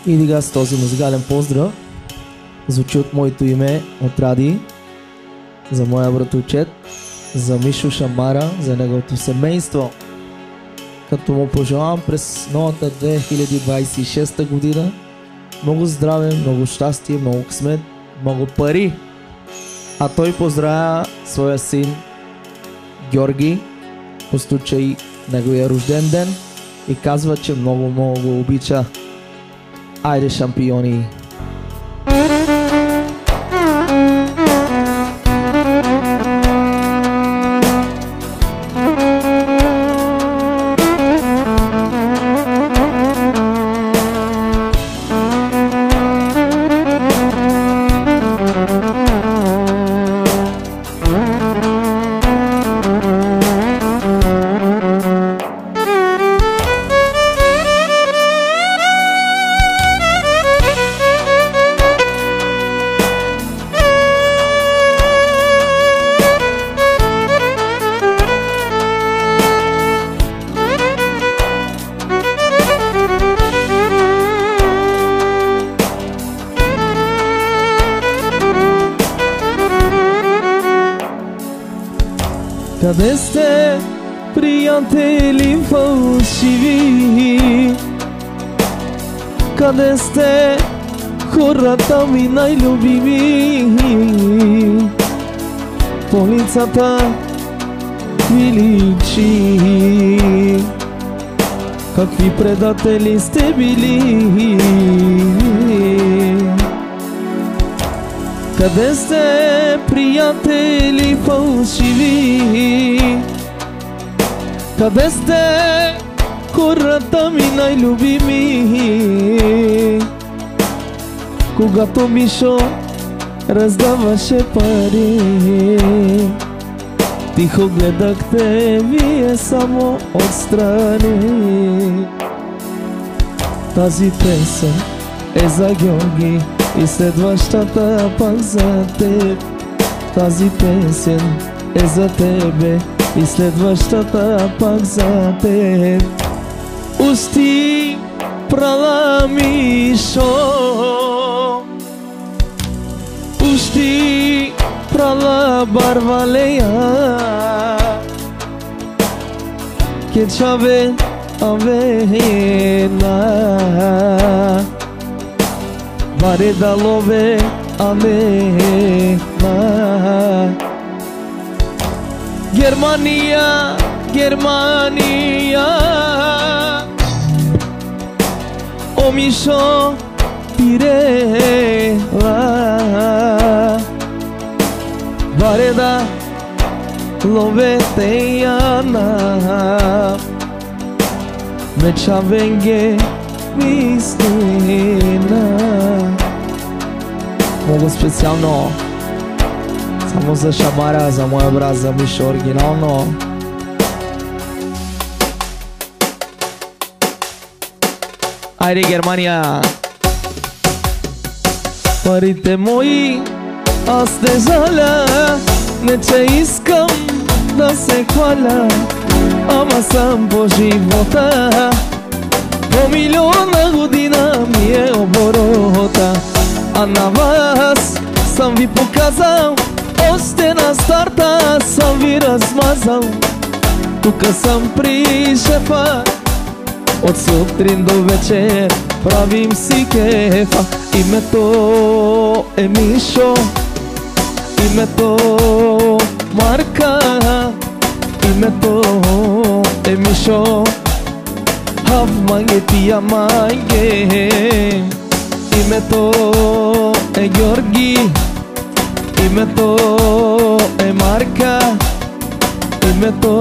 И сега с този музикален поздрав звучи от моето име, от Ради, за моя братовчет, за Мишо Шамара, за неговото семейство. Като му пожелавам през новата 2026 година много здраве, много щастие, много късмет, много пари. А той поздравя своя син Георги по случай неговия рожден ден и казва, че много го обича. Айде, шампиони! Къде сте, приятели фалшиви? Къде сте, хората ми най-любими? По лицата ви личи какви предатели сте били. Къде сте, приятели фалшиви? Къде сте, хората ми най-любими? Когато Мишо раздаваше пари, тихо гледахте вие само отстрани. Тази песен е за Георги и следващата пак за теб. Тази песен е за тебе и следващата пак за теб. Усти прала Мишо, усти прала барвалея, кечаве авена, Vare da love amena. Germania, Germania, o Mishо pirela. Vare da love teiana, mechavenge Мислина. Много специално само за Шамара, за моя брат, за Мишо оригинално. Айде, Германия! Парите мои аз не жаля, не че искам да се хваля, ама съм по живота. По милиона година ми е оборота, а на вас съм ви показал, още на старта съм ви размазал. Тука съм при шефа, от сутрин до вечер правим си кефа. Името е Мишо, името Марка, името е Мишо. Haf mange tia mange, името е Георги, името е Марка, името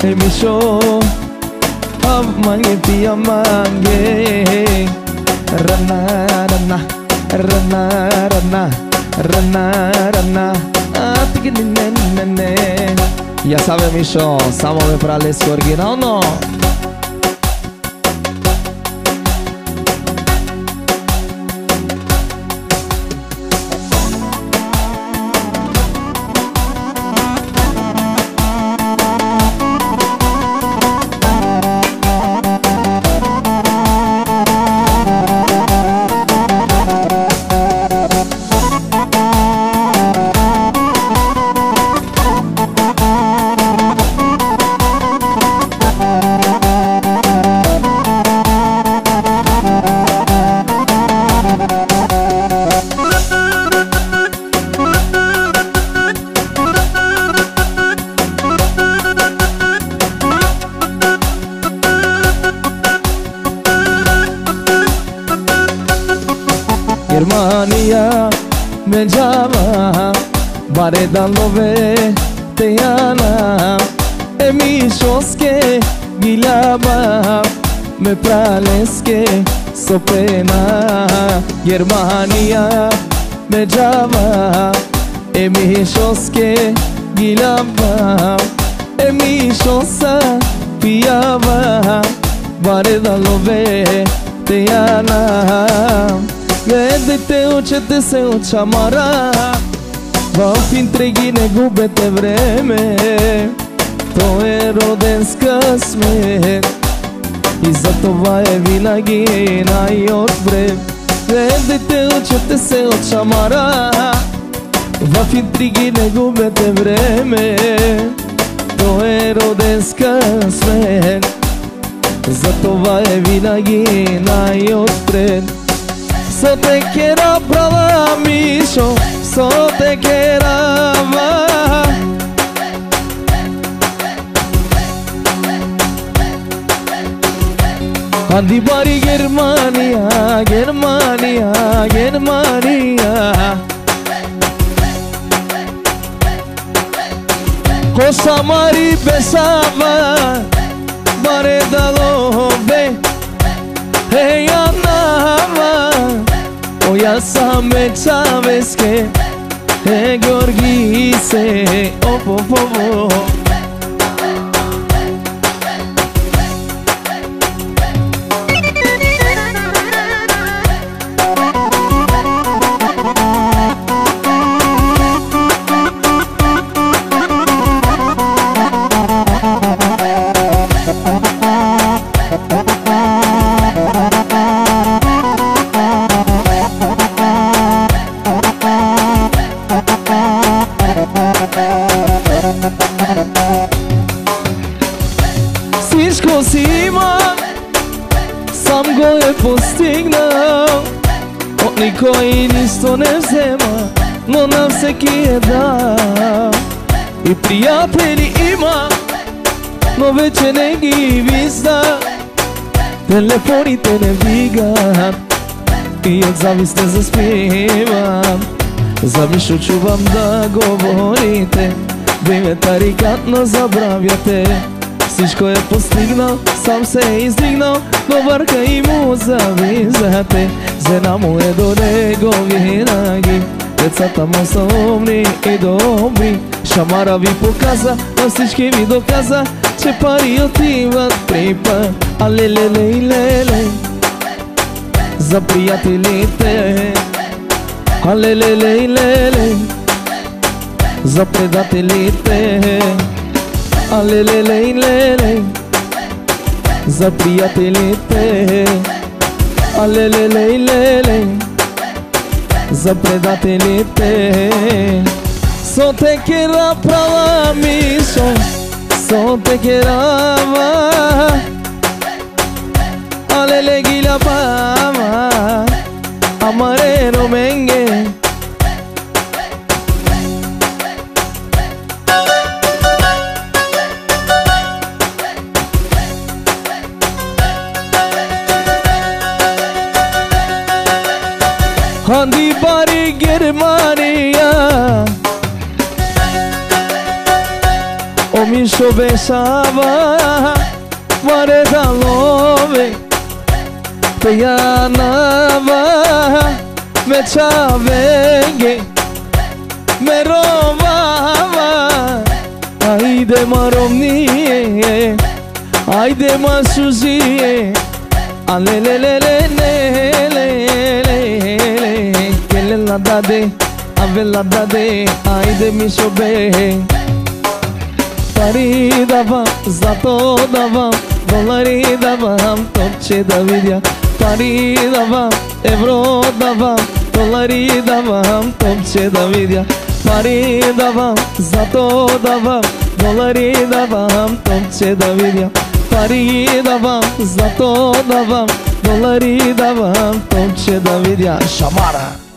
е Мишо. Haf mange tia mange, rana rana rana rana rana rana, atiki ne ne ne. Ya sabe Mishо, само ме пралески оригинално. Germania me llama, bare dalove te yana, e mi shoske gilaba, me praleske sopena. Germania me llama, e mi shoske gilaba, e mi shosa piava, bare dalove te yana. Gledajte, učete se od šamara, v intrigi ne gubete vreme, to je rodenska smet i zatova je vinaги najodbre. Gledajte, učete se od šamara, v intrigi ne gubete vreme, to je rodenska smet, zatova je vinaги najodbre. So te quiera prava mišo, so te quiera va. Andi bari Germania, Germania, Germania. Cosa mari besava, bare dalove, hey anava. Oja same čaveske, Georgise, opopovo. Всичко си има, сам го е постигнал, от никой нищо не взема, но на всеки е дал. И приятели има, но вече не ги вижда, телефоните не вдигат и от завист не заспивам. За Мишо чувам да говорите, ви ме тарикатно забравяте. Всичко е постигнал, сам се е издигнал, но върка и му завиждате. Жена му е до него винаги, децата му са умни и добри. Шамара ви показа, на всички ви доказа, че пари отиват при път. А леле, за приятелите. А леле, за предателите. А леле, за приятелите. А леле, за предателите. Со те quiera prava mišo, so te quiera va. A lele gila pava, amarero menge. Andi bari Germania, o Mishо besava, bare dalove, te janava, me čavenge, me robava. Ajde marovnije, ajde mašužije, a lelelelele. La dade, ave la dade, ajde Misho be. Pari davam, zlato davam, dolari davam, to će da vidja. Pari davam, evro davam, dolari davam, to će da vidja. Pari davam, zlato davam, dolari davam, to će da vidja. Pari davam, zlato davam, dolari davam, to će da vidja. Šamara.